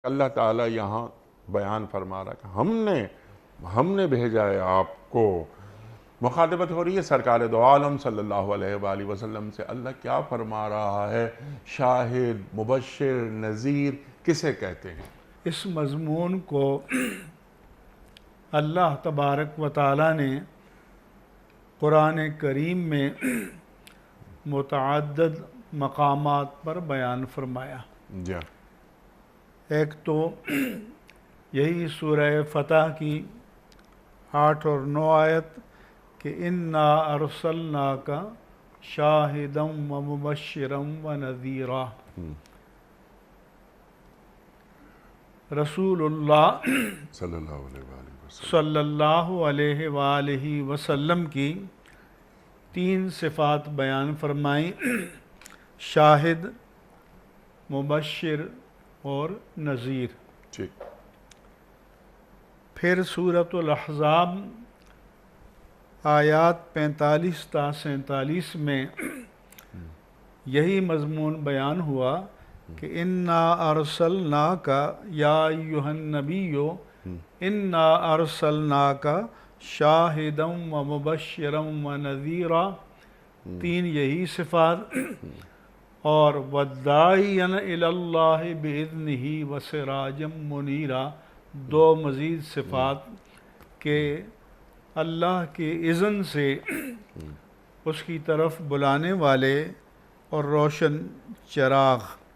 اللہ تعالیٰ یہاں بیان فرما رہا کہ ہم نے بھیجا ہے آپ کو. مخاطبت ہو رہی ہے سرکار دو عالم صلی اللہ علیہ وآلہ وسلم سے. اللہ کیا فرما رہا ہے؟ شاہد، مبشر، نذیر کسے کہتے ہیں؟ اس مضمون کو اللہ تبارک و تعالیٰ نے قرآن کریم میں متعدد مقامات پر بیان فرمایا. جی. ایک تو یہی سورہ فتح کی 8 اور 9 آیت کہ اِنَّا أَرْسَلْنَاكَ شَاهِدًا وَمُبَشِّرًا وَنَذِيرًا. رسول اللہ صلی اللہ علیہ وآلہ وسلم کی 3 صفات بیان فرمائیں: شاہد، مبشر اور نذیر. ٹھیک. پھر سورۃ الاحزاب آیات 45 تا 47 میں یہی مضمون بیان ہوا کہ اِنَّا أَرْسَلْنَاكَ يَا أَيُّهَا النَّبِيُّ اِنَّا أَرْسَلْنَاكَ شَاهِدًا وَمُبَشِّرًا وَنَذِيرًا. 3 یہی صفات. اور وَالدَّاعِيًا إِلَى اللَّهِ بِإِذْنِهِ وَسِرَاجًا مُنِيرًا. 2 مزید صفات کہ اللہ کے اذن سے اس کی طرف بلانے والے اور روشن چراغ.